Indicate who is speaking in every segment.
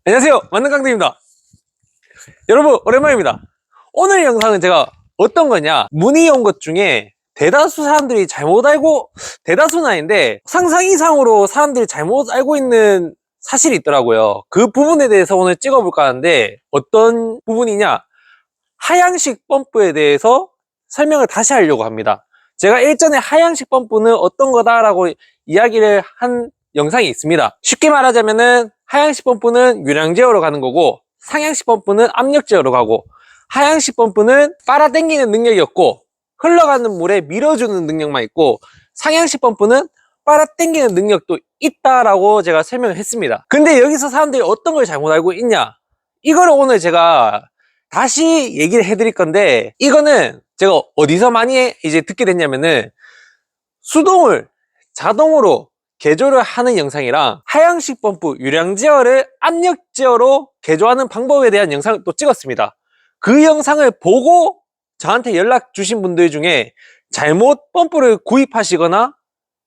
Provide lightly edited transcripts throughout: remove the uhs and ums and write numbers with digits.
Speaker 1: 안녕하세요, 만능깡대입니다. 여러분 오랜만입니다. 오늘 영상은 제가 어떤 거냐, 문의 온 것 중에 대다수 사람들이 잘못 알고, 대다수는 아닌데 상상 이상으로 사람들이 잘못 알고 있는 사실이 있더라고요. 그 부분에 대해서 오늘 찍어볼까 하는데, 어떤 부분이냐, 하향식 펌프에 대해서 설명을 다시 하려고 합니다. 제가 일전에 하향식 펌프는 어떤 거다라고 이야기를 한 영상이 있습니다. 쉽게 말하자면은 하향식 펌프는 유량 제어로 가는 거고, 상향식 펌프는 압력 제어로 가고, 하향식 펌프는 빨아당기는 능력이 없고 흘러가는 물에 밀어주는 능력만 있고, 상향식 펌프는 빨아당기는 능력도 있다라고 제가 설명을 했습니다. 근데 여기서 사람들이 어떤 걸 잘못 알고 있냐, 이거를 오늘 제가 다시 얘기를 해드릴 건데, 이거는 제가 어디서 많이 이제 듣게 됐냐면은, 수동을 자동으로 개조를 하는 영상이랑 하향식 펌프 유량 제어를 압력 제어로 개조하는 방법에 대한 영상을 또 찍었습니다. 그 영상을 보고 저한테 연락 주신 분들 중에 잘못 펌프를 구입하시거나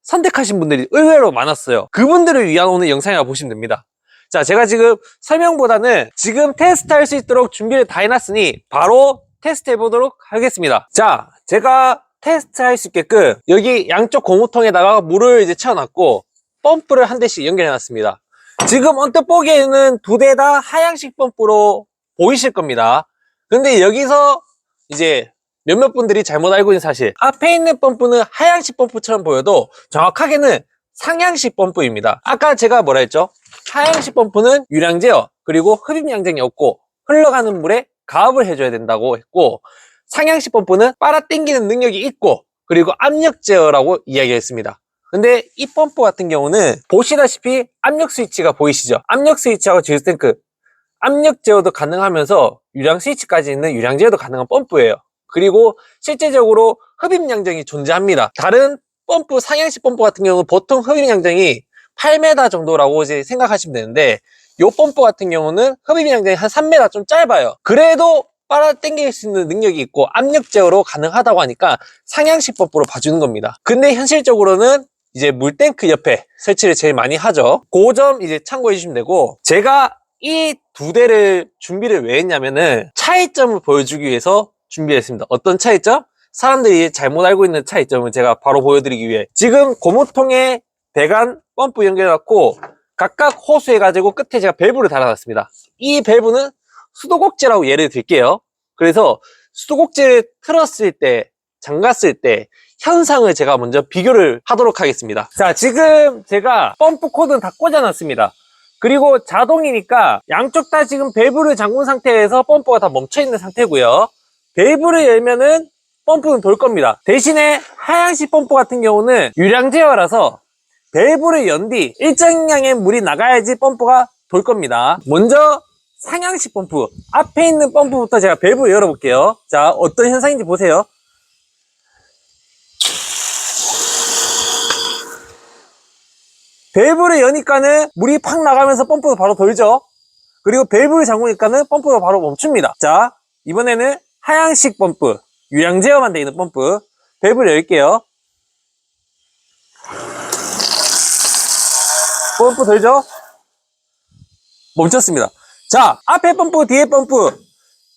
Speaker 1: 선택하신 분들이 의외로 많았어요. 그분들을 위한 오늘 영상이라고 보시면 됩니다. 자, 제가 지금 설명보다는 지금 테스트 할 수 있도록 준비를 다 해놨으니 바로 테스트 해보도록 하겠습니다. 자, 제가 테스트 할 수 있게끔 여기 양쪽 고무통에다가 물을 이제 채워놨고 펌프를 한 대씩 연결해놨습니다. 지금 언뜻 보기에는 두 대 다 하향식 펌프로 보이실 겁니다. 근데 여기서 이제 몇몇 분들이 잘못 알고 있는 사실, 앞에 있는 펌프는 하향식 펌프처럼 보여도 정확하게는 상향식 펌프입니다. 아까 제가 뭐라 했죠? 하향식 펌프는 유량 제어 그리고 흡입 양장이 없고 흘러가는 물에 가압을 해줘야 된다고 했고, 상향식 펌프는 빨아당기는 능력이 있고 그리고 압력 제어라고 이야기했습니다. 근데 이 펌프 같은 경우는 보시다시피 압력 스위치가 보이시죠? 압력 스위치하고 주스탱크, 압력 제어도 가능하면서 유량 스위치까지 있는 유량 제어도 가능한 펌프예요. 그리고 실제적으로 흡입 양정이 존재합니다. 다른 펌프, 상향식 펌프 같은 경우는 보통 흡입 양정이 8m 정도라고 이제 생각하시면 되는데, 이 펌프 같은 경우는 흡입 양정이 한 3m, 좀 짧아요. 그래도 빨아당길 수 있는 능력이 있고 압력 제어로 가능하다고 하니까 상향식 펌프로 봐주는 겁니다. 근데 현실적으로는 이제 물탱크 옆에 설치를 제일 많이 하죠. 그 점 이제 참고해 주시면 되고, 제가 이 두 대를 준비를 왜 했냐면은 차이점을 보여주기 위해서 준비했습니다. 어떤 차이점? 사람들이 잘못 알고 있는 차이점을 제가 바로 보여드리기 위해, 지금 고무통에 배관 펌프 연결해놨고 각각 호수해가지고 끝에 제가 밸브를 달아놨습니다. 이 밸브는 수도꼭지라고 예를 들게요. 그래서 수도꼭지를 틀었을 때, 잠갔을 때 현상을 제가 먼저 비교를 하도록 하겠습니다. 자, 지금 제가 펌프 코드는 다 꽂아놨습니다. 그리고 자동이니까 양쪽 다 지금 밸브를 잠근 상태에서 펌프가 다 멈춰있는 상태고요. 밸브를 열면은 펌프는 돌 겁니다. 대신에 하향식 펌프 같은 경우는 유량 제어라서 밸브를 연 뒤 일정량의 물이 나가야지 펌프가 돌 겁니다. 먼저 상향식 펌프, 앞에 있는 펌프부터 제가 밸브를 열어볼게요. 자, 어떤 현상인지 보세요. 밸브를 여니까는 물이 팍 나가면서 펌프가 바로 돌죠. 그리고 밸브를 잠그니까는 펌프가 바로 멈춥니다. 자, 이번에는 하향식 펌프, 유량 제어만 되어 있는 펌프, 밸브를 열게요. 펌프 돌죠? 멈췄습니다. 자, 앞에 펌프, 뒤에 펌프,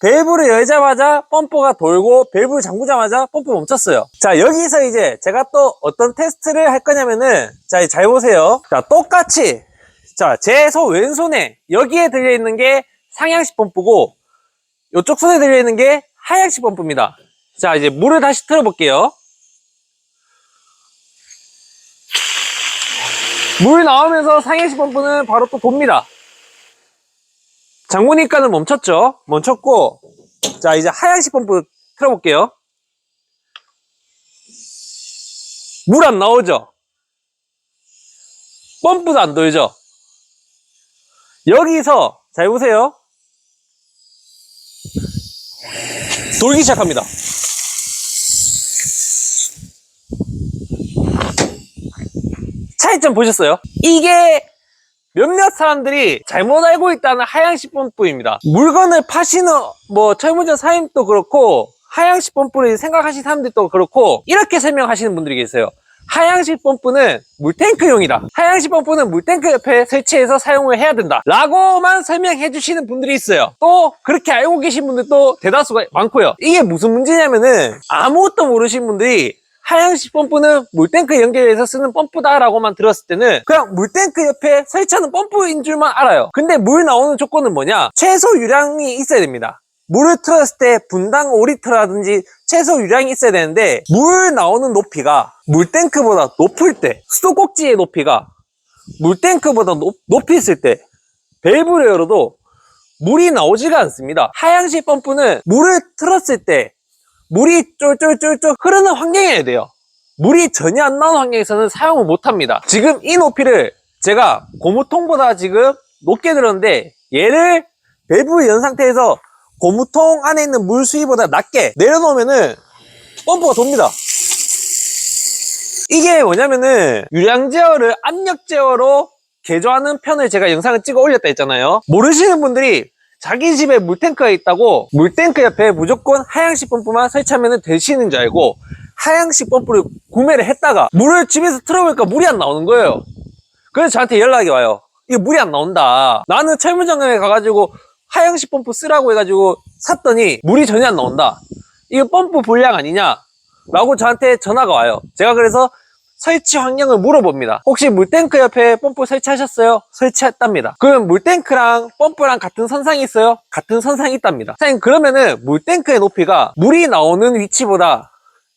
Speaker 1: 밸브를 열자마자 펌프가 돌고 밸브를 잠그자마자 펌프 멈췄어요. 자, 여기서 이제 제가 또 어떤 테스트를 할 거냐면은, 자, 잘 보세요. 자, 똑같이, 자, 제 손 왼손에 여기에 들려있는 게 상향식 펌프고 이쪽 손에 들려있는 게 하향식 펌프입니다. 자, 이제 물을 다시 틀어볼게요. 물 나오면서 상향식 펌프는 바로 또 돕니다. 잠그니까는 멈췄죠? 멈췄고, 자, 이제 하향식 펌프 틀어볼게요. 물 안 나오죠? 펌프도 안 돌죠? 여기서 잘 보세요. 돌기 시작합니다. 차이점 보셨어요? 이게 몇몇 사람들이 잘못 알고 있다는 하향식 펌프입니다. 물건을 파시는 철무전 사장님도 그렇고 하향식 펌프를 생각하시는 사람들도 그렇고 이렇게 설명하시는 분들이 계세요. 하향식 펌프는 물탱크용이다. 하향식 펌프는 물탱크 옆에 설치해서 사용을 해야 된다 라고만 설명해 주시는 분들이 있어요. 또 그렇게 알고 계신 분들도 대다수가 많고요. 이게 무슨 문제냐면은 아무것도 모르신 분들이 하향식 펌프는 물탱크 연결해서 쓰는 펌프다 라고만 들었을 때는 그냥 물탱크 옆에 설치하는 펌프인 줄만 알아요. 근데 물 나오는 조건은 뭐냐? 최소 유량이 있어야 됩니다. 물을 틀었을 때 분당 5리터라든지 최소 유량이 있어야 되는데 물 나오는 높이가 물탱크보다 높을 때, 수도꼭지의 높이가 물탱크보다 높이 있을 때 밸브를 열어도 물이 나오지가 않습니다. 하향식 펌프는 물을 틀었을 때 물이 쫄쫄쫄쫄 흐르는 환경이어야 돼요. 물이 전혀 안 나오는 환경에서는 사용을 못합니다. 지금 이 높이를 제가 고무통보다 지금 높게 들었는데 얘를 밸브를 연 상태에서 고무통 안에 있는 물 수위보다 낮게 내려놓으면은 펌프가 돕니다. 이게 뭐냐면은 유량 제어를 압력 제어로 개조하는 편을 제가 영상을 찍어 올렸다 했잖아요. 모르시는 분들이 자기 집에 물탱크가 있다고 물탱크 옆에 무조건 하향식 펌프만 설치하면 되시는 줄 알고 하향식 펌프를 구매를 했다가 물을 집에서 틀어보니까 물이 안 나오는 거예요. 그래서 저한테 연락이 와요. 이거 물이 안 나온다. 나는 철물점에 가가지고 하향식 펌프 쓰라고 해가지고 샀더니 물이 전혀 안 나온다. 이거 펌프 불량 아니냐? 라고 저한테 전화가 와요. 제가 그래서 설치 환경을 물어봅니다. 혹시 물탱크 옆에 펌프 설치하셨어요? 설치했답니다. 그럼 물탱크랑 펌프랑 같은 선상이 있어요? 같은 선상이 있답니다. 선생님, 그러면은 물탱크의 높이가 물이 나오는 위치보다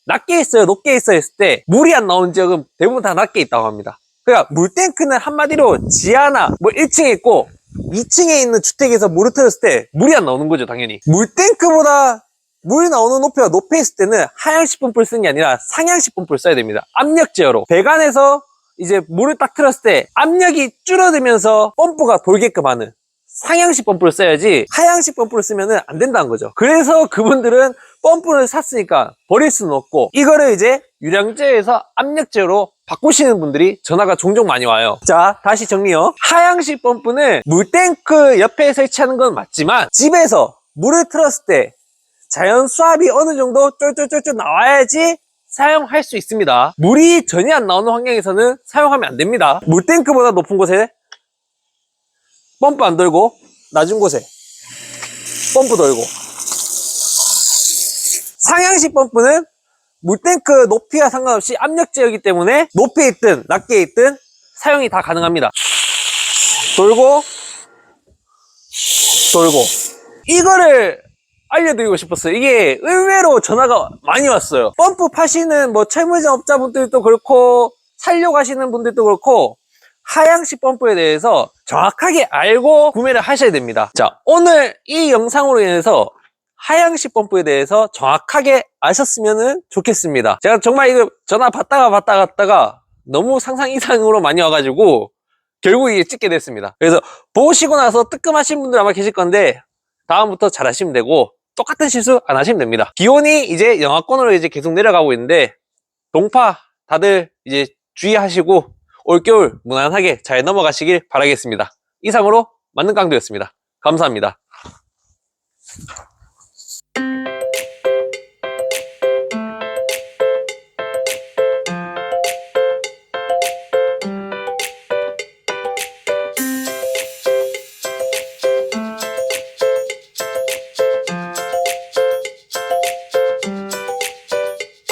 Speaker 1: 낮게 있어요? 높게 있어요? 했을 때 물이 안 나오는 지역은 대부분 다 낮게 있다고 합니다. 그러니까 물탱크는 한마디로 지하나 뭐 1층에 있고 2층에 있는 주택에서 물을 틀었을 때 물이 안 나오는 거죠, 당연히. 물탱크보다 물이 나오는 높이가 높이 있을 때는 하향식 펌프를 쓰는 게 아니라 상향식 펌프를 써야 됩니다. 압력 제어로. 배관에서 이제 물을 딱 틀었을 때 압력이 줄어들면서 펌프가 돌게끔 하는 상향식 펌프를 써야지 하향식 펌프를 쓰면 안 된다는 거죠. 그래서 그분들은 펌프를 샀으니까 버릴 수는 없고 이거를 이제 유량 제어에서 압력 제어로 바꾸시는 분들이 전화가 종종 많이 와요. 자, 다시 정리요. 하향식 펌프는 물탱크 옆에 설치하는 건 맞지만 집에서 물을 틀었을 때 자연 수압이 어느 정도 쫄쫄쫄쫄 나와야지 사용할 수 있습니다. 물이 전혀 안 나오는 환경에서는 사용하면 안 됩니다. 물탱크보다 높은 곳에 펌프 안 돌고 낮은 곳에 펌프 돌고. 상향식 펌프는 물탱크 높이와 상관없이 압력 제어이기 때문에 높이 있든 낮게 있든 사용이 다 가능합니다. 돌고 돌고. 이거를 알려드리고 싶었어요. 이게 의외로 전화가 많이 왔어요. 펌프 파시는 뭐 철물점 업자분들도 그렇고 살려고 하시는 분들도 그렇고 하향식 펌프에 대해서 정확하게 알고 구매를 하셔야 됩니다. 자, 오늘 이 영상으로 인해서 하향식 펌프에 대해서 정확하게 아셨으면 좋겠습니다. 제가 정말 이거 전화 받다가 너무 상상 이상으로 많이 와가지고 결국 이게 찍게 됐습니다. 그래서 보시고 나서 뜨끔하신 분들 아마 계실 건데 다음부터 잘 하시면 되고 똑같은 실수 안 하시면 됩니다. 기온이 이제 영하권으로 이제 계속 내려가고 있는데 동파 다들 이제 주의하시고 올겨울 무난하게 잘 넘어가시길 바라겠습니다. 이상으로 만능깡도였습니다. 감사합니다.